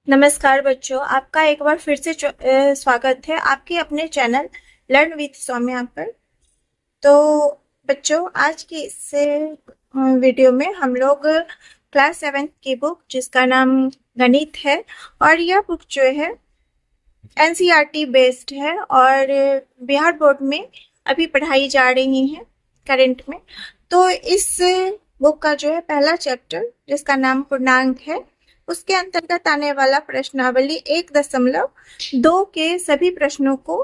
नमस्कार बच्चों, आपका एक बार फिर से स्वागत है आपके अपने चैनल लर्न विथ सौम्या पर। तो बच्चों, आज की इस वीडियो में हम लोग क्लास 7 की बुक जिसका नाम गणित है, और यह बुक जो है एनसीईआरटी बेस्ड है और बिहार बोर्ड में अभी पढ़ाई जा रही है करंट में। तो इस बुक का जो है पहला चैप्टर जिसका नाम पूर्णांक है, उसके अंतर्गत आने वाला प्रश्नावली 1.2 के सभी प्रश्नों को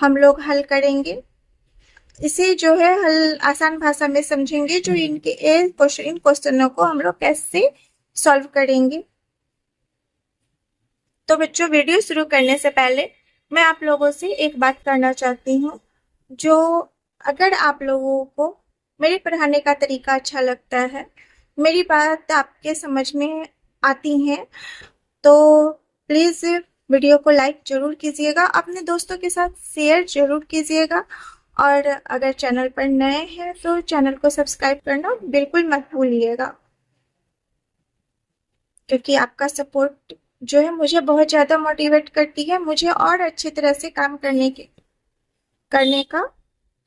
हम लोग हल करेंगे। इसे जो है हल आसान भाषा में समझेंगे, जो इन क्वेश्चनों को हम लोग कैसे सॉल्व करेंगे। तो बच्चों, वीडियो शुरू करने से पहले मैं आप लोगों से एक बात करना चाहती हूँ। जो अगर आप लोगों को मेरे पढ़ाने का तरीका अच्छा लगता है, मेरी बात आपके समझ में आती है, तो प्लीज़ वीडियो को लाइक जरूर कीजिएगा, अपने दोस्तों के साथ शेयर जरूर कीजिएगा, और अगर चैनल पर नए हैं तो चैनल को सब्सक्राइब करना बिल्कुल मत भूलिएगा, क्योंकि आपका सपोर्ट जो है मुझे बहुत ज़्यादा मोटिवेट करती है, मुझे और अच्छी तरह से काम करने के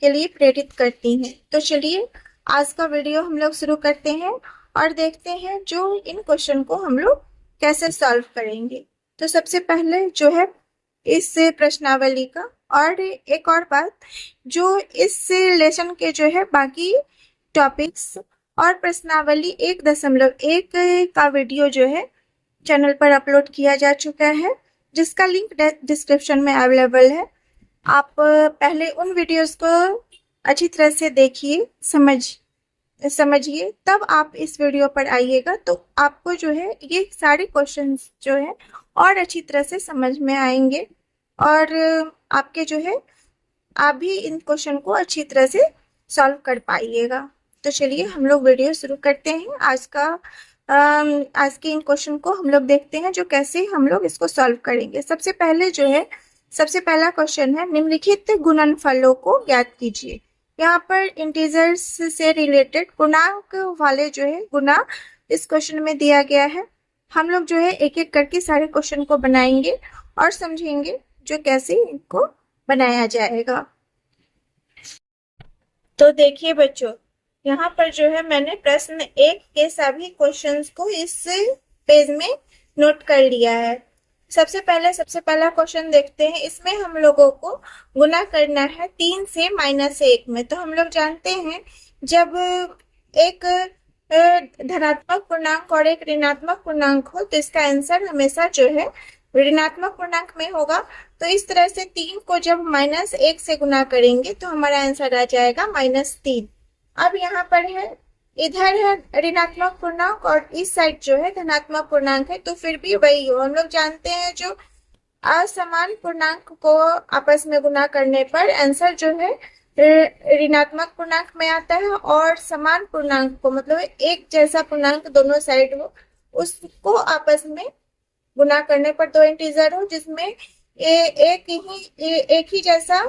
लिए प्रेरित करती हैं। तो चलिए आज का वीडियो हम लोग शुरू करते हैं और देखते हैं जो इन क्वेश्चन को हम लोग कैसे सॉल्व करेंगे। तो सबसे पहले जो है इस प्रश्नावली का, और एक और बात, जो इस लेसन के जो है बाकी टॉपिक्स और प्रश्नावली 1.1 का वीडियो जो है चैनल पर अपलोड किया जा चुका है, जिसका लिंक डिस्क्रिप्शन में अवेलेबल है। आप पहले उन वीडियोस को अच्छी तरह से देखिए, समझिए, तब आप इस वीडियो पर आइएगा, तो आपको जो है ये सारे क्वेश्चंस जो है और अच्छी तरह से समझ में आएंगे, और आपके जो है आप भी इन क्वेश्चन को अच्छी तरह से सॉल्व कर पाइएगा। तो चलिए हम लोग वीडियो शुरू करते हैं। आज के इन क्वेश्चन को हम लोग देखते हैं जो कैसे हम लोग इसको सॉल्व करेंगे। सबसे पहला क्वेश्चन है, निम्नलिखित गुणनफलों को ज्ञात कीजिए। यहाँ पर इंटीजर्स से रिलेटेड पूर्णांक वाले जो है गुना इस क्वेश्चन में दिया गया है। हम लोग जो है एक एक करके सारे क्वेश्चन को बनाएंगे और समझेंगे जो कैसे इनको बनाया जाएगा। तो देखिए बच्चों, यहाँ पर जो है मैंने प्रश्न 1 के सभी क्वेश्चंस को इस पेज में नोट कर लिया है। सबसे पहला क्वेश्चन देखते हैं। इसमें हम लोगों को गुना करना है 3 से -1 में। तो हम लोग जानते हैं जब एक धनात्मक पूर्णांक और एक ऋणात्मक पूर्णांक हो तो इसका आंसर हमेशा जो है ऋणात्मक पूर्णांक में होगा। तो इस तरह से 3 को जब -1 से गुना करेंगे तो हमारा आंसर आ जाएगा -3। अब यहाँ पर है, इधर है ऋणात्मक पूर्णांक और इस साइड जो है धनात्मक पूर्णांक है, तो फिर भी वही हो। हम लोग जानते हैं जो असमान पूर्णांक को आपस में गुना करने पर आंसर जो है ऋणात्मक पूर्णांक में आता है, और समान पूर्णांक को, मतलब एक जैसा पूर्णांक दोनों साइड हो, उसको आपस में गुना करने पर दो इंटीजर हो जिसमें एक ही जैसा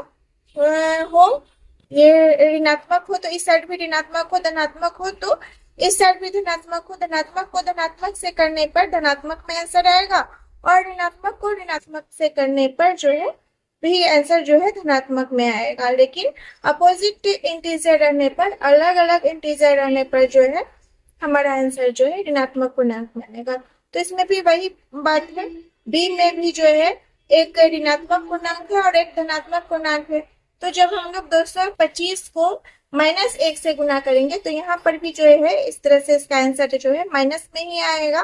हो, ये ऋणात्मक हो तो इस साइड भी ऋणात्मक हो, धनात्मक हो तो इस साइड भी धनात्मक हो। धनात्मक को धनात्मक से करने पर धनात्मक में आंसर आएगा, और ऋणात्मक को ऋणात्मक से करने पर जो है भी आंसर जो है धनात्मक में आएगा। लेकिन अपोजिट इंटीजर रहने पर, अलग अलग इंटीजर रहने पर जो है हमारा आंसर जो है ऋणात्मक पूर्णांक में आएगा। तो इसमें भी वही बात है, बी में भी जो है एक ऋणात्मक पूर्णांक है और एक धनात्मक पूर्णांक है। तो जब हम लोग 225 को -1 से गुना करेंगे तो यहाँ पर भी जो है इस तरह से इसका आंसर जो है माइनस में ही आएगा,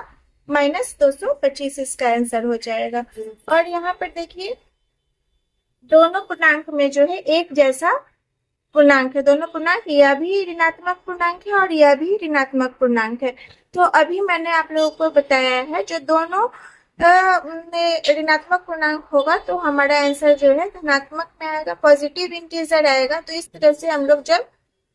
-225 इसका आंसर हो जाएगा। और यहाँ पर देखिए दोनों पूर्णांक में जो है एक जैसा पूर्णांक है, दोनों पूर्णांक, यह भी ऋणात्मक पूर्णांक है और यह भी ऋणात्मक पूर्णांक है। तो अभी मैंने आप लोगों को बताया है जो दोनों ऋणात्मक पूर्णांक होगा तो हमारा आंसर जो है धनात्मक में आएगा, पॉजिटिव इंटीजर आएगा। तो इस तरह से हम लोग जब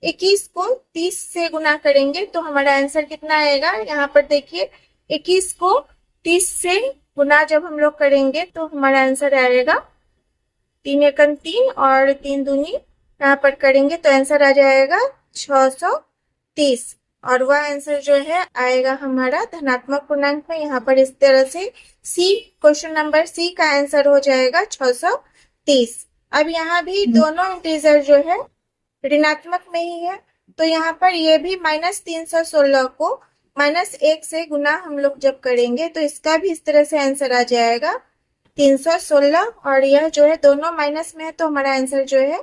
21 को 30 से गुना करेंगे तो हमारा आंसर कितना आएगा। यहाँ पर देखिए 21 को 30 से गुना जब हम लोग करेंगे तो हमारा आंसर आएगा 3 एकम 3 और 3 दूनी यहाँ पर करेंगे तो आंसर आ जाएगा 630। और वह आंसर जो है आएगा हमारा धनात्मक पूर्णांक में। यहाँ पर इस तरह से सी, क्वेश्चन नंबर सी का आंसर हो जाएगा 630। अब यहाँ भी दोनों इंटीजर जो है ऋणात्मक में ही है, तो यहाँ पर ये भी -316 को -1 से गुना हम लोग जब करेंगे तो इसका भी इस तरह से आंसर आ जाएगा 316। और यह जो है दोनों माइनस में है तो हमारा आंसर जो है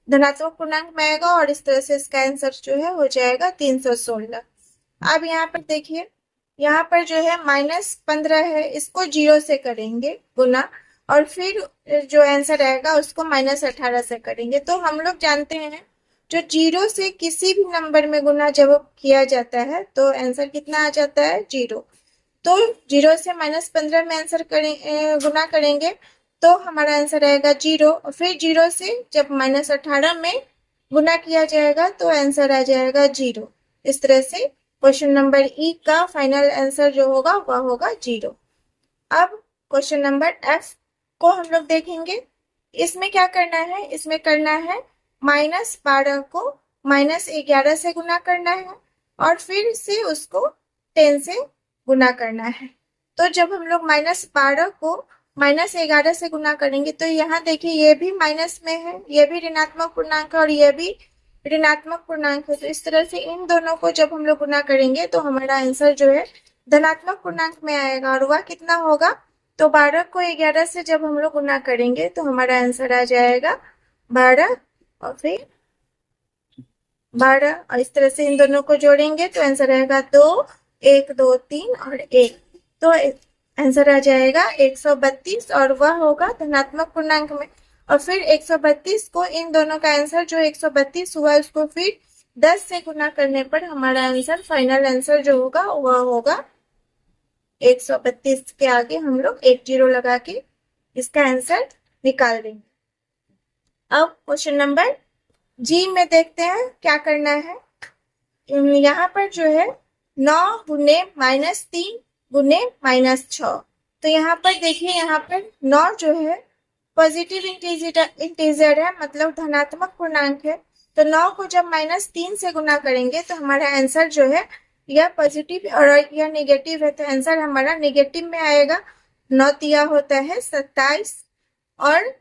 धनात्मक पूर्णांक में आएगा और इस तरह से इसका आंसर जो है हो जाएगा 316। अब यहाँ पर देखिए, यहाँ पर जो है -15 है, इसको 0 से करेंगे गुना और फिर जो आंसर आएगा उसको -18 से करेंगे। तो हम लोग जानते हैं जो 0 से किसी भी नंबर में गुना जब किया जाता है तो आंसर कितना आ जाता है 0। तो 0 से -15 में आंसर गुना करेंगे तो हमारा आंसर आएगा 0 और फिर 0 से जब -18 में गुना किया जाएगा तो आंसर आ जाएगा 0। इस तरह से क्वेश्चन नंबर ई का फाइनल आंसर जो होगा वह होगा 0। अब क्वेश्चन नंबर एफ को हम लोग देखेंगे। इसमें क्या करना है, इसमें करना है -12 को -11 से गुना करना है और फिर से उसको 10 से गुना करना है। तो जब हम लोग -12 को -11 से गुना करेंगे तो यहाँ देखिए ये भी माइनस में है, ये भी ऋणात्मक पूर्णांक है और ये भी ऋणात्मक पूर्णांक है। तो इस तरह से इन दोनों को जब हम लोग गुना करेंगे तो हमारा आंसर जो है धनात्मक पूर्णांक में आएगा और वह कितना होगा, तो 12 को 11 से जब हम लोग गुना करेंगे तो हमारा आंसर आ जाएगा 12 और फिर 12 और इस तरह से इन दोनों को जोड़ेंगे तो आंसर आएगा 2, 1, 2, 3 और 1। तो आंसर आ जाएगा 132 और वह होगा धनात्मक पूर्णांक में। और फिर 132 को इन दोनों का आंसर जो 132 हुआ उसको फिर 10 से गुना करने पर हमारा आंसर फाइनल आंसर जो होगा वह होगा 132 के आगे हम लोग 1 0 लगा के इसका आंसर निकाल देंगे। अब क्वेश्चन नंबर जी में देखते हैं क्या करना है। यहाँ पर जो है 9 गुने -3 गुने -6। तो यहाँ पर देखिए, यहाँ पर 9 जो है पॉजिटिव इंटीजर है, मतलब धनात्मक पूर्णांक है। तो 9 को जब -3 से गुना करेंगे तो हमारा आंसर जो है यह पॉजिटिव और यह नेगेटिव है, तो आंसर हमारा नेगेटिव में आएगा। 9 तिया होता है 27 और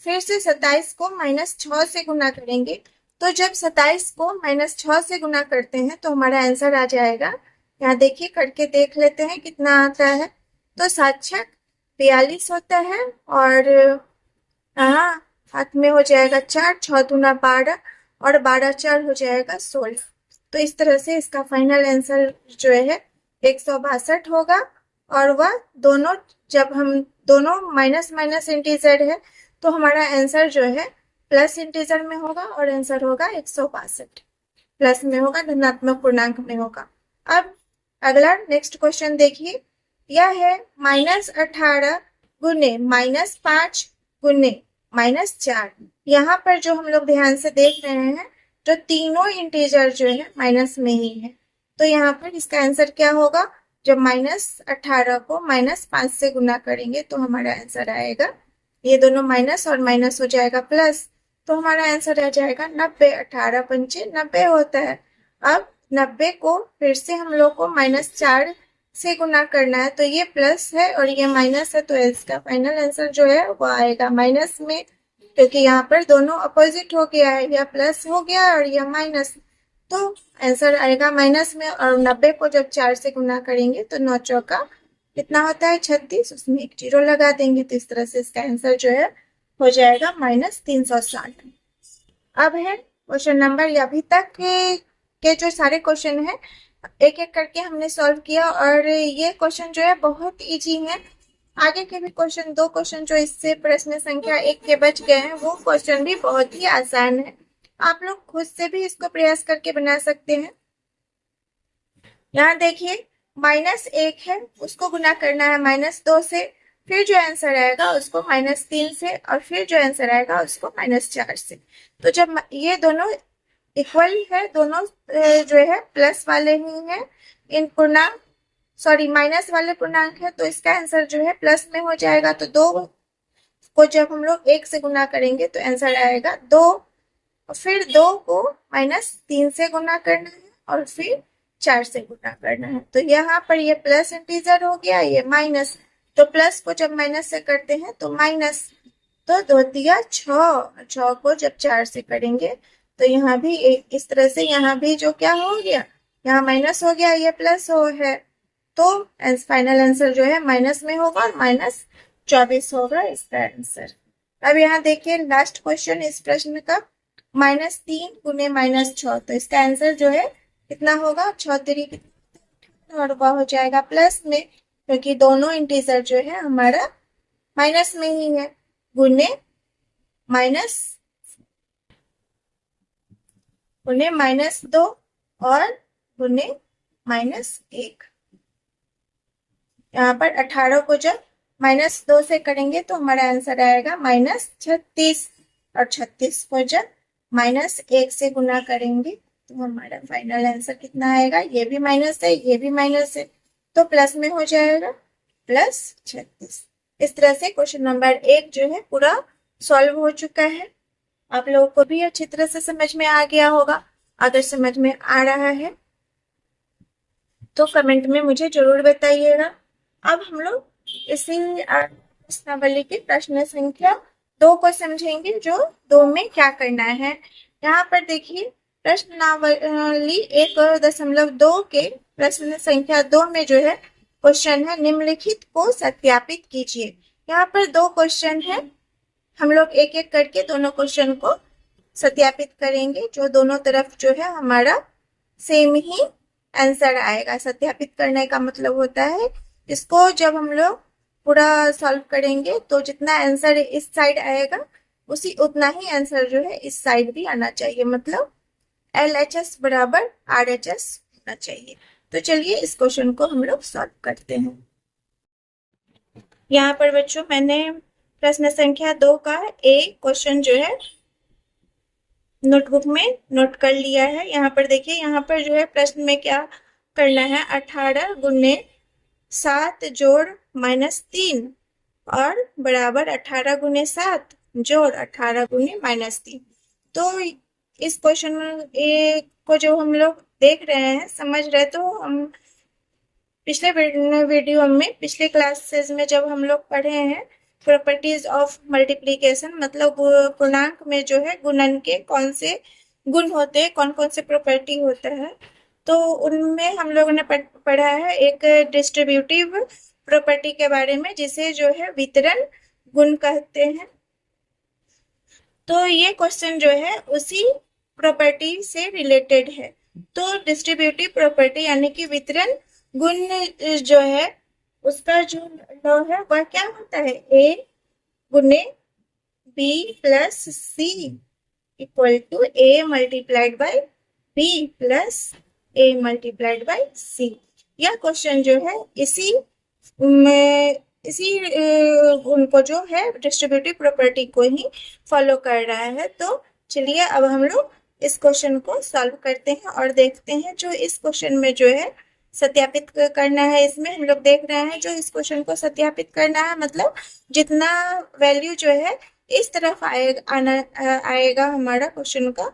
फिर से 27 को -6 से गुना करेंगे। तो जब 27 को -6 से गुना करते हैं तो हमारा आंसर आ जाएगा, यहाँ देखिए करके देख लेते हैं कितना आता है। तो 7×6 42 होता है और हाँ हाथ में हो जाएगा 4, 6 दूना 12 और 12 4 हो जाएगा 16। तो इस तरह से इसका फाइनल आंसर जो है 162 होगा और वह दोनों जब हम दोनों माइनस माइनस इंटीजर है तो हमारा आंसर जो है प्लस इंटीजर में होगा और आंसर होगा 162, प्लस में होगा, धनात्मक पूर्णांक में होगा। अब अगला नेक्स्ट क्वेश्चन देखिए, यह है -18 गुने -5 गुने -4। यहाँ पर जो हम लोग ध्यान से देख रहे हैं जो तीनों इंटीजर जो है माइनस में ही है, तो यहाँ पर इसका आंसर क्या होगा, जब -18 को -5 से गुना करेंगे तो हमारा आंसर आएगा, ये दोनों माइनस और माइनस हो जाएगा प्लस, तो हमारा आंसर आ जाएगा 90। 18 पंचे 90 होता है। अब 90 को फिर से हम लोग को -4 से गुना करना है, तो ये प्लस है और ये माइनस है, तो इसका फाइनल आंसर जो है वो आएगा माइनस में, क्योंकि यहाँ पर दोनों अपोजिट हो गया है, यह प्लस हो गया और यह माइनस, तो आंसर आएगा माइनस में। और 90 को जब 4 से गुना करेंगे तो 9 चौका कितना होता है 36, उसमें 1 0 लगा देंगे, तो इस तरह से इसका आंसर जो है हो जाएगा -360। अब है क्वेश्चन नंबर, अभी तक के जो सारे क्वेश्चन है एक एक करके हमने सॉल्व किया और ये क्वेश्चन जो है बहुत इजी है। आगे के भी क्वेश्चन, 2 क्वेश्चन जो इससे प्रश्न संख्या 1 के बच गए हैं वो क्वेश्चन भी बहुत ही आसान है, आप लोग खुद से भी इसको प्रयास करके बना सकते हैं। यहाँ देखिए -1 है, उसको गुना करना है -2 से, फिर जो आंसर आएगा उसको -3 से और फिर जो आंसर आएगा उसको -4 से। तो जब ये दोनों इक्वल है, दोनों जो है प्लस वाले ही हैं, इन पूर्णांक माइनस वाले पूर्णांक है, तो इसका आंसर जो है प्लस में हो जाएगा। तो 2 को जब हम लोग 1 से गुना करेंगे तो आंसर आएगा 2, फिर 2 को -3 से गुना करना है और फिर 4 से गुना करना है। तो यहाँ पर ये प्लस इंटीजर हो गया, ये माइनस, तो प्लस को जब माइनस से करते हैं तो माइनस, तो 2 दिया 6, 6 को जब 4 से करेंगे तो यहाँ भी एक इस तरह से, यहाँ भी जो क्या हो गया, यहाँ माइनस हो गया, ये प्लस हो है, तो फाइनल आंसर जो है माइनस में होगा और -24 होगा इसका आंसर। अब यहाँ देखिए लास्ट क्वेश्चन इस प्रश्न का, -3 गुने -6, तो इसका आंसर जो है कितना होगा, 6 3 कितना, और वह हो जाएगा प्लस में, क्योंकि दोनों इंटीजर जो है हमारा माइनस में ही है, गुने -2 और गुने -1। यहाँ पर 18 को जब -2 से करेंगे तो हमारा आंसर आएगा -36, और 36 को जब -1 से गुना करेंगे तो हमारा फाइनल आंसर कितना आएगा, ये भी माइनस है, ये भी माइनस है, तो प्लस में हो जाएगा, +36। इस तरह से क्वेश्चन नंबर 1 जो है पूरा सॉल्व हो चुका है। आप लोगों को भी अच्छी तरह से समझ में आ गया होगा। अगर समझ में आ रहा है तो कमेंट में मुझे जरूर बताइएगा। अब हम लोग इसी प्रश्नावली के प्रश्न संख्या 2 को समझेंगे, जो 2 में क्या करना है। यहाँ पर देखिए प्रश्नावली 1.2 के प्रश्न संख्या 2 में जो है क्वेश्चन है, निम्नलिखित को सत्यापित कीजिए। यहाँ पर 2 क्वेश्चन है, हम लोग एक एक करके दोनों क्वेश्चन को सत्यापित करेंगे, जो दोनों तरफ जो है हमारा सेम ही आंसर आएगा। सत्यापित करने का मतलब होता है इसको जब हम लोग पूरा सॉल्व करेंगे तो जितना आंसर इस साइड आएगा उसी उतना ही आंसर जो है इस साइड भी आना चाहिए, मतलब LHS बराबर RHS होना चाहिए। तो चलिए इस क्वेश्चन को हम लोग सॉल्व करते हैं। यहाँ पर बच्चों मैंने प्रश्न संख्या 2 का एक क्वेश्चन जो है नोटबुक में नोट कर लिया है। यहाँ पर देखिए, यहाँ पर जो है प्रश्न में क्या करना है, 18 गुने 7 जोड़ -3 और बराबर 18 गुने 7 जोड़ 18 गुने -3। तो इस क्वेश्चन को जो हम लोग देख रहे हैं, समझ रहे, तो हम पिछले वीडियो में, पिछले क्लासेस में जब हम लोग पढ़े हैं प्रॉपर्टीज ऑफ मल्टीप्लीकेशन, मतलब पूर्णांक में जो है गुणन के कौन से गुण होते हैं, कौन कौन से प्रॉपर्टी होता है, तो उनमें हम लोगों ने पढ़ा है एक डिस्ट्रीब्यूटिव प्रॉपर्टी के बारे में, जिसे जो है वितरण गुण कहते हैं। तो ये क्वेश्चन जो है उसी प्रॉपर्टी से रिलेटेड है। तो डिस्ट्रीब्यूटिव प्रॉपर्टी यानी कि वितरण गुण जो है उसका जो लॉ है वह क्या होता है, A गुने B plus C equal to A multiplied by B plus A multiplied by C। यह क्वेश्चन जो है इसी गुण को जो है डिस्ट्रीब्यूटिव प्रॉपर्टी को ही फॉलो कर रहा है। तो चलिए अब हम लोग इस क्वेश्चन को सॉल्व करते हैं और देखते हैं जो इस क्वेश्चन में जो है सत्यापित करना है। इसमें हम लोग देख रहे हैं जो इस क्वेश्चन को सत्यापित करना है, मतलब जितना वैल्यू जो है इस तरफ आएगा हमारा क्वेश्चन का,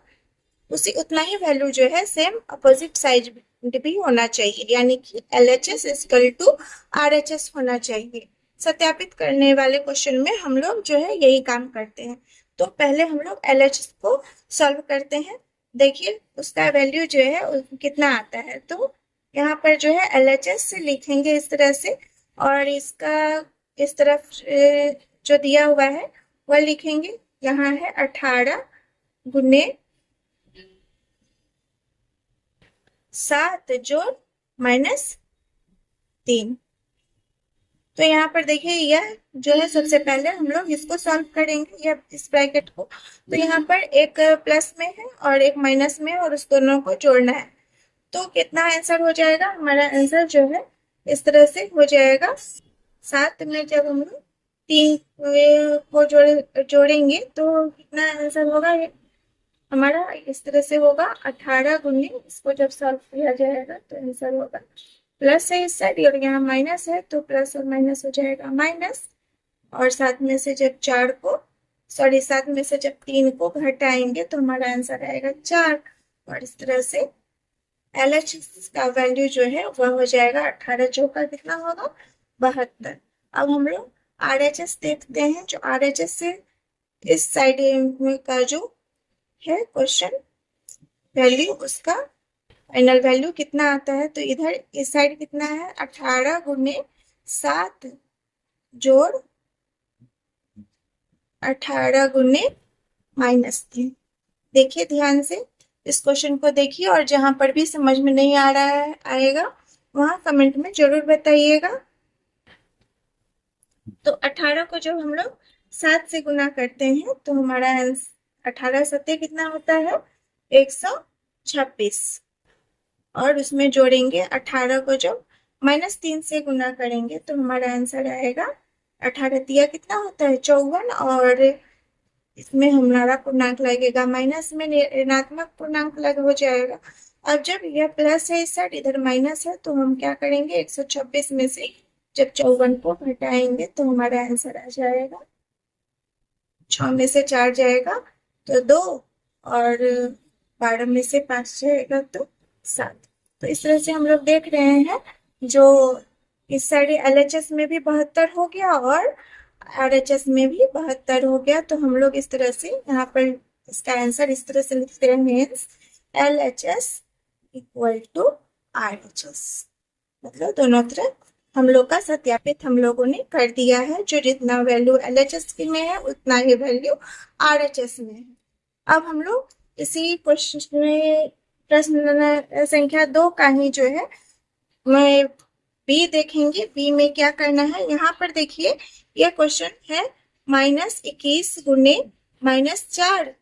उसी उतना ही वैल्यू जो है सेम अपोजिट साइड भी होना चाहिए, यानी कि LHS इक्वल टू RHS होना चाहिए। सत्यापित करने वाले क्वेश्चन में हम लोग जो है यही काम करते हैं। तो पहले हम लोग LHS को सॉल्व करते हैं। देखिए उसका वैल्यू जो है कितना आता है, तो यहाँ पर जो है LHS से लिखेंगे इस तरह से, और इसका इस तरफ जो दिया हुआ है वह लिखेंगे। यहाँ है 18 गुने 7 जोड़ -3। तो यहाँ पर देखिए यह जो है सबसे पहले हम लोग इसको सॉल्व करेंगे, यह इस ब्रैकेट को। तो यहाँ पर एक प्लस में है और एक माइनस में है, और उस दोनों को जोड़ना है। तो कितना आंसर हो जाएगा, हमारा आंसर जो है इस तरह से हो जाएगा। 7 में जब हम लोग 3 को जोड़ेंगे तो कितना आंसर होगा, हमारा इस तरह से होगा 18 गुने, इसको जब सॉल्व किया जाएगा तो आंसर होगा प्लस है इस साइड, और यहाँ माइनस है तो प्लस और माइनस हो जाएगा माइनस, और 7 में से जब 7 में से जब 3 को घटाएंगे तो हमारा आंसर आएगा 4, और इस तरह से LHS का वैल्यू जो है वह हो जाएगा 18 चौका कितना होगा 72। अब हम लोग RHS देखते हैं। जो RHS से इस साइड का जो है क्वेश्चन वैल्यू, उसका फाइनल वैल्यू कितना आता है। तो इधर इस साइड कितना है 18 गुने 7 जोड़ 18 गुने -3। देखिए ध्यान से इस क्वेश्चन को देखिए, और जहां पर भी समझ में नहीं आ रहा है आएगा वहां कमेंट में जरूर बताइएगा। तो 18 को जब हम लोग 7 से गुना करते हैं तो हमारा 18 सत्ते कितना होता है 126, और उसमें जोड़ेंगे 18 को जब -3 से गुना करेंगे तो हमारा आंसर आएगा 18 तिया कितना होता है 54, और इसमें हमारा पूर्णांक लगेगा माइनस में ऋणात्मक पूर्णांक लग हो जाएगा। अब जब यह प्लस है इस साइड, इधर माइनस है, तो हम क्या करेंगे 126 में से जब 54 को घटाएंगे तो हमारा आंसर आ जाएगा 6 में से 4 जाएगा तो 2, और 12 में से 5 जाएगा तो 7। तो इस तरह से हम लोग देख रहे हैं जो इस साइड LHS में भी 72 हो गया और RHS में भी 72 हो गया। तो हम लोग इस तरह से यहाँ पर इसका आंसर इस तरह से लिखते हैं, means LHS equal to RHS, मतलब दोनों तरफ हम लोग का सत्यापित हम लोगों ने कर दिया है। जो जितना वैल्यू LHS में है उतना ही वैल्यू RHS में है। अब हम लोग इसी क्वेश्चन में प्रश्न संख्या 2 का ही जो है मैं बी देखेंगे। बी में क्या करना है, यहाँ पर देखिए यह क्वेश्चन है -21 गुने -4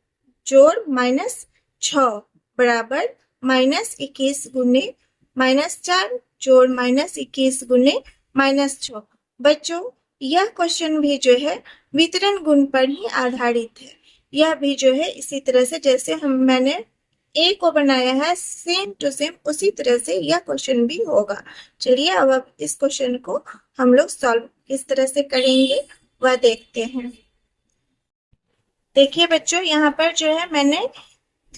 जोड़ -6 बराबर -21 गुने -4 जोड़ -21 गुने -6। बच्चों यह क्वेश्चन भी जो है वितरण गुण पर ही आधारित है। यह भी जो है इसी तरह से जैसे मैंने ए को बनाया है सेम टू सेम उसी तरह से यह क्वेश्चन भी होगा। चलिए अब इस क्वेश्चन को हम लोग सॉल्व किस तरह से करेंगे वह देखते हैं। देखिए बच्चों यहाँ पर जो है मैंने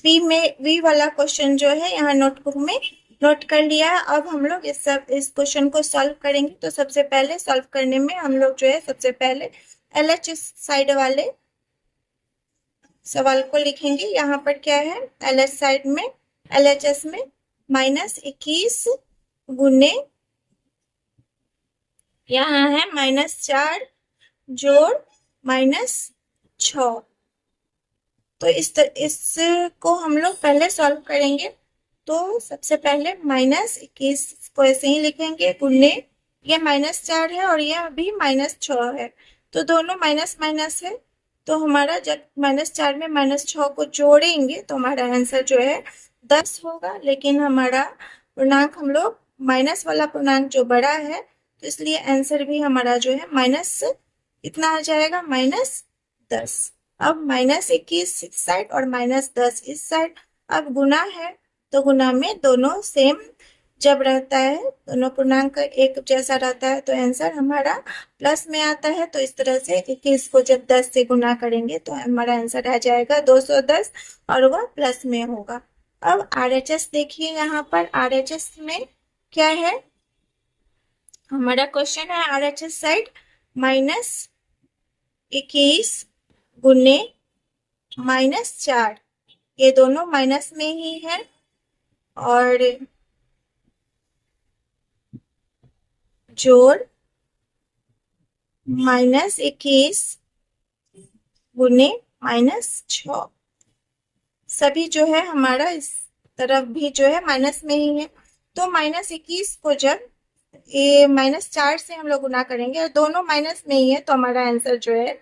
वी वाला क्वेश्चन जो है यहाँ नोटबुक में नोट कर लिया है। अब हम लोग इस क्वेश्चन को सॉल्व करेंगे। तो सबसे पहले सॉल्व करने में हम लोग जो है सबसे पहले LHS साइड वाले सवाल को लिखेंगे। यहाँ पर क्या है LH साइड में LHS में -21 गुने यहाँ है -4 जोड़ -6। तो इसको हम लोग पहले सॉल्व करेंगे। तो सबसे पहले -21 को ऐसे ही लिखेंगे गुने, ये -4 है और यह भी -6 है, तो दोनों माइनस माइनस है। तो हमारा जब -4 में -6 को जोड़ेंगे तो हमारा आंसर जो है 10 होगा। लेकिन हमारा पूर्णांक हम लोग माइनस वाला पूर्णांक जो बड़ा है तो इसलिए आंसर भी हमारा जो है माइनस कितना आ जाएगा -10। अब -21 इस साइड और -10 इस साइड। अब गुना है तो गुना में दोनों सेम जब रहता है, दोनों पूर्णांक एक जैसा रहता है तो आंसर हमारा प्लस में आता है। तो इस तरह से 21 को जब 10 से गुना करेंगे तो हमारा आंसर आ जाएगा 210 और वह प्लस में होगा। अब RHS देखिए, यहाँ पर RHS में क्या है, हमारा क्वेश्चन है RHS साइड -21 गुने -4, ये दोनों माइनस में ही है, और जोड़ -21 गुने -6, सभी जो है हमारा इस तरफ भी जो है माइनस में ही है। तो -21 को जब ये -4 से हम लोग गुना करेंगे और दोनों माइनस में ही है तो हमारा आंसर जो है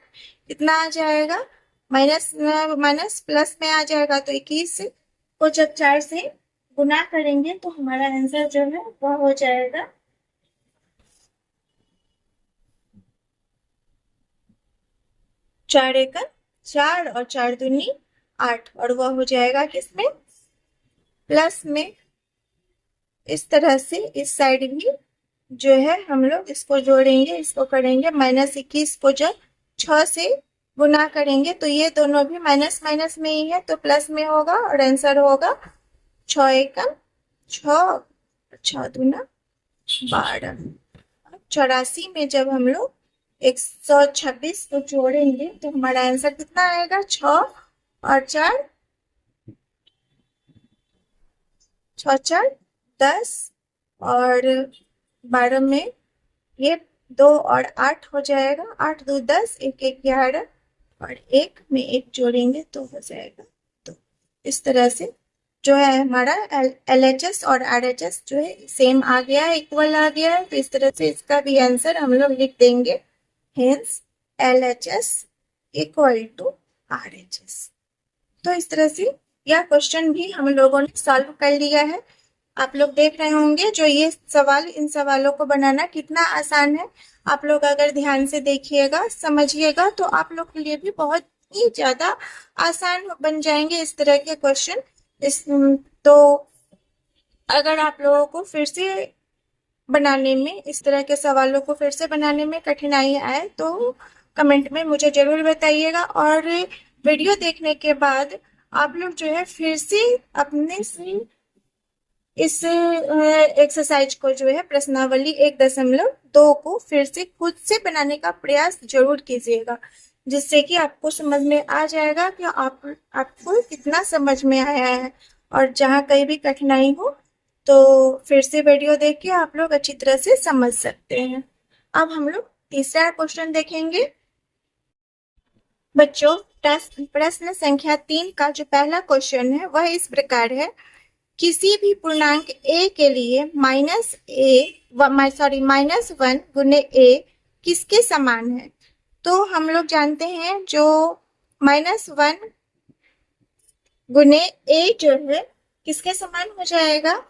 कितना आ जाएगा, माइनस माइनस प्लस में आ जाएगा। तो 21 को जब 4 से गुना करेंगे तो हमारा आंसर जो है वह हो जाएगा 4 एकम 4 और 4 दूनी 8, और वह हो जाएगा किसमें, प्लस में। इस तरह से इस साइड भी जो है हम लोग इसको जोड़ेंगे, इसको करेंगे -21 को जब 6 से गुना करेंगे तो ये दोनों भी माइनस माइनस में ही है तो प्लस में होगा और आंसर होगा 6 एकम 6, 6 दूना 12। 84 में जब हम लोग 126 को जोड़ेंगे तो हमारा आंसर कितना आएगा? 6 और 4, 6 4 10 और 12 में ये 2 और 8 हो जाएगा। 8 2 10, 1 1 11 और 1 में 1 जोड़ेंगे तो हो जाएगा। तो इस तरह से जो है हमारा LHS और RHS जो है सेम आ गया है, इक्वल आ गया है। तो इस तरह से इसका भी आंसर हम लोग लिख देंगे, hence LHS equal to RHS। तो इस तरह से यह क्वेश्चन भी हम लोगों ने सॉल्व कर लिया है। आप लोग देख रहे होंगे जो ये सवाल, इन सवालों को बनाना कितना आसान है। आप लोग अगर ध्यान से देखिएगा, समझिएगा तो आप लोग के लिए भी बहुत ही ज्यादा आसान बन जाएंगे इस तरह के क्वेश्चन। तो अगर आप लोगों को फिर से बनाने में, इस तरह के सवालों को फिर से बनाने में कठिनाई आए तो कमेंट में मुझे जरूर बताइएगा। और वीडियो देखने के बाद आप लोग जो है फिर से अपने से इस एक्सरसाइज को जो है प्रश्नावली 1.2 को फिर से खुद से बनाने का प्रयास जरूर कीजिएगा, जिससे कि आपको समझ में आ जाएगा कि आपको कितना समझ में आया है। और जहाँ कहीं भी कठिनाई हो तो फिर से वीडियो देख के आप लोग अच्छी तरह से समझ सकते हैं। अब हम लोग तीसरा क्वेश्चन देखेंगे। बच्चों, प्रश्न संख्या 3 का जो पहला क्वेश्चन है वह इस प्रकार है, किसी भी पूर्णांक a के लिए -1 गुने a किसके समान है? तो हम लोग जानते हैं जो -1 गुने a जो है किसके समान हो जाएगा?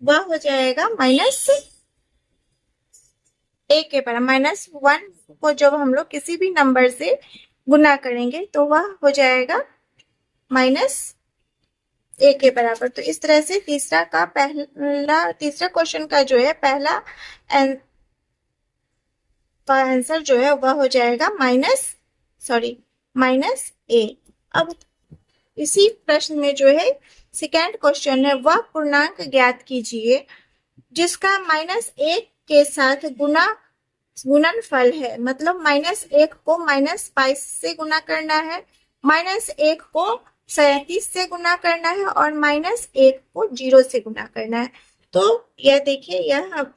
वह हो जाएगा -a के बराबर। -1 को जब हम लोग किसी भी नंबर से गुना करेंगे तो वह हो जाएगा -a के बराबर। तो इस तरह से तीसरा क्वेश्चन का जो है पहला आंसर जो है वह हो जाएगा -a। अब इसी प्रश्न में जो है सेकेंड क्वेश्चन है, वह पूर्णांक ज्ञात कीजिए जिसका -1 के साथ गुणनफल है। मतलब -1 को -22 से गुना करना है, -1 को 37 से गुना करना है और -1 को 0 से गुना करना है। तो यह देखिए,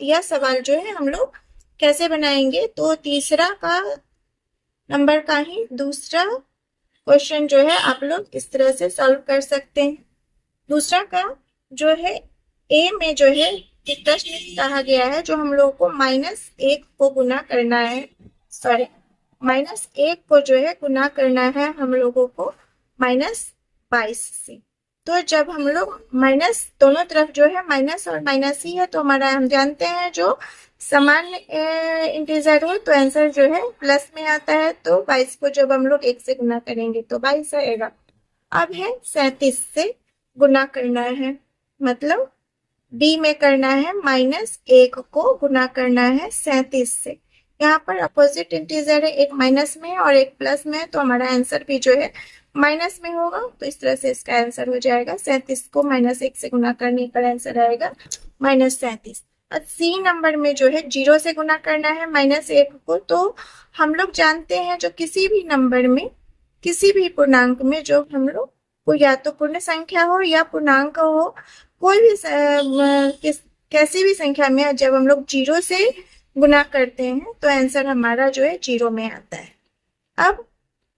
यह सवाल जो है हम लोग कैसे बनाएंगे। तो तीसरा का नंबर का ही दूसरा क्वेश्चन जो है आप लोग इस तरह से सॉल्व कर सकते हैं। दूसरा का जो है ए में जो है प्रश्न कहा गया है जो हम लोग को -1 को गुना करना है, -1 को जो है गुना करना है हम लोगों को -22 से। तो जब हम लोग माइनस दोनों तरफ जो है माइनस और माइनस ही है, तो हमारा हम जानते हैं जो समान इंटीजर हो तो आंसर जो है प्लस में आता है। तो 22 को जब हम लोग 1 से गुना करेंगे तो 22 आएगा। अब है 37 से गुना करना है, मतलब बी में करना है -1 को गुना करना है 37 से। यहाँ पर अपोजिट इंटीजर है, एक माइनस में और एक प्लस में, तो हमारा आंसर भी जो है माइनस में होगा। तो इस तरह से इसका आंसर हो जाएगा 37 को -1 से गुना करने पर आंसर आएगा -37। अब सी नंबर में जो है 0 से गुना करना है -1 को। तो हम लोग जानते हैं जो किसी भी नंबर में, किसी भी पूर्णांक में जो हम लोग को या तो पूर्ण संख्या हो या पूर्णांक हो, कोई भी कैसी भी संख्या में जब हम लोग 0 से गुना करते हैं तो आंसर हमारा जो है 0 में आता है। अब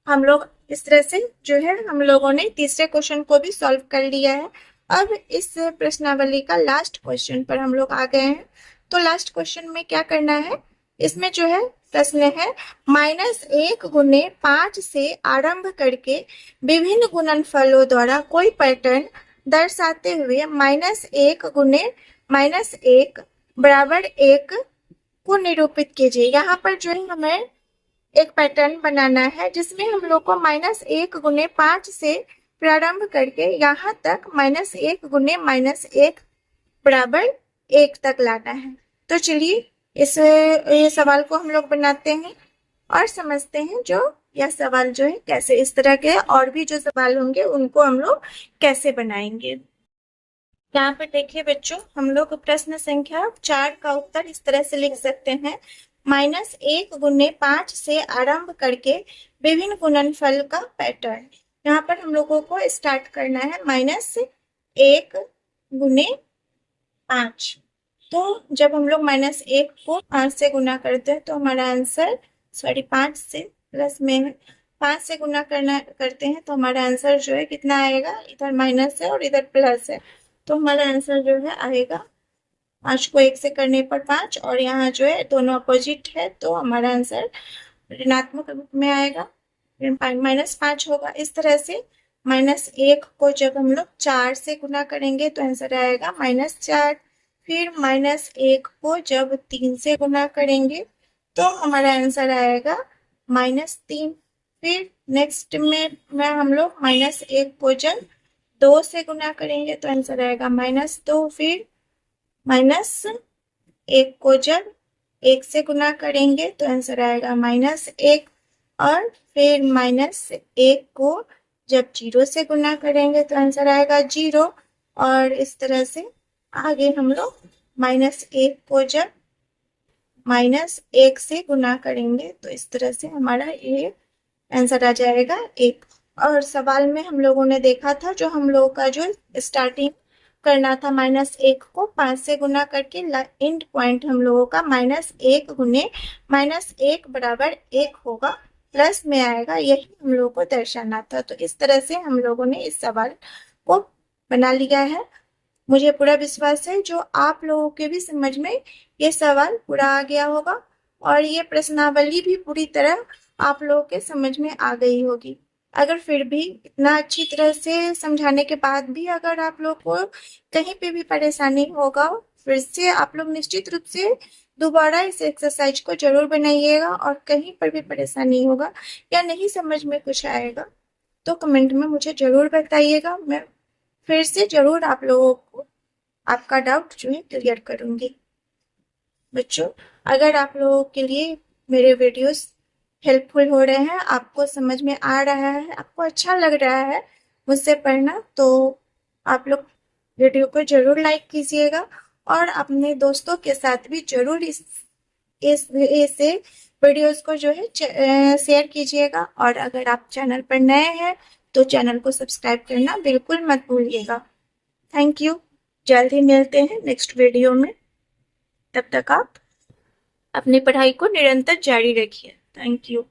हम लोग इस तरह से जो है हम लोगों ने तीसरे क्वेश्चन को भी सॉल्व कर लिया है। अब इस प्रश्नावली का लास्ट क्वेश्चन पर हम लोग आ गए हैं। तो लास्ट क्वेश्चन में क्या करना है, इसमें जो है प्रश्न है -1 गुने 5 से आरंभ करके विभिन्न गुणनफलों द्वारा कोई पैटर्न दर्शाते हुए -1 गुने -1 बराबर 1 को निरूपित कीजिए। यहाँ पर जो है हमें एक पैटर्न बनाना है जिसमें हम लोग को -1 गुने 5 से प्रारंभ करके यहाँ तक -1 गुने -1 बराबर 1 तक लाना है। तो चलिए ये सवाल को हम लोग बनाते हैं और समझते हैं जो यह सवाल जो है कैसे, इस तरह के और भी जो सवाल होंगे उनको हम लोग कैसे बनाएंगे। यहाँ पर देखिए बच्चों, हम लोग प्रश्न संख्या 4 का उत्तर इस तरह से लिख सकते हैं। -1 × 5 से आरंभ करके विभिन्न गुणनफल का पैटर्न। यहाँ पर हम लोगों को स्टार्ट करना है -1 × 5। तो जब हम लोग -1 को 5 से गुना करते हैं तो हमारा आंसर, सॉरी 5 से प्लस में 5 से गुना करते हैं तो हमारा आंसर जो है कितना आएगा, इधर माइनस है और इधर प्लस है, तो हमारा आंसर जो है आएगा 5 को 1 से करने पर 5, और यहाँ जो है दोनों अपोजिट है तो हमारा आंसर ऋणात्मक रूप में आएगा, -5 होगा। इस तरह से -1 को जब हम लोग 4 से गुना करेंगे तो आंसर आएगा -4। फिर -1 को जब 3 से गुना करेंगे तो हमारा आंसर आएगा -3। फिर नेक्स्ट में हम लोग -1 को जब 2 से गुना करेंगे तो आंसर आएगा -2। फिर -1 को जब 1 से गुना करेंगे तो आंसर आएगा -1, और फिर -1 को जब 0 से गुना करेंगे तो आंसर आएगा 0। और इस तरह से आगे हम लोग -1 को जब -1 से गुना करेंगे तो इस तरह से हमारा ये आंसर आ जाएगा 1। और सवाल में हम लोगों ने देखा था, जो हम लोगों का जो स्टार्टिंग करना था -1 को 5 से गुना करके, एंड पॉइंट हम लोगों का -1 गुने -1 बराबर 1 होगा, प्लस में आएगा, यही हम लोगों को दर्शाना था। तो इस तरह से हम लोगों ने इस सवाल को बना लिया है। मुझे पूरा विश्वास है जो आप लोगों के भी समझ में ये सवाल पूरा आ गया होगा, और ये प्रश्नावली भी पूरी तरह आप लोगों के समझ में आ गई होगी। अगर फिर भी इतना अच्छी तरह से समझाने के बाद भी अगर आप लोग को कहीं पे भी परेशानी होगा, फिर से आप लोग निश्चित रूप से दोबारा इस एक्सरसाइज को जरूर बनाइएगा, और कहीं पर भी परेशानी होगा या नहीं समझ में कुछ आएगा तो कमेंट में मुझे जरूर बताइएगा। मैं फिर से जरूर आप लोगों को आपका डाउट जो है क्लियर करूंगी। बच्चों, अगर आप लोगों के लिए मेरे वीडियोस हेल्पफुल हो रहे हैं, आपको समझ में आ रहा है, आपको अच्छा लग रहा है मुझसे पढ़ना, तो आप लोग वीडियो को जरूर लाइक कीजिएगा, और अपने दोस्तों के साथ भी जरूर इसे वीडियोस को जो है शेयर कीजिएगा। और अगर आप चैनल पर नए हैं तो चैनल को सब्सक्राइब करना बिल्कुल मत भूलिएगा। Thank you. जल्द ही मिलते हैं नेक्स्ट वीडियो में। तब तक आप अपनी पढ़ाई को निरंतर जारी रखिए। Thank you.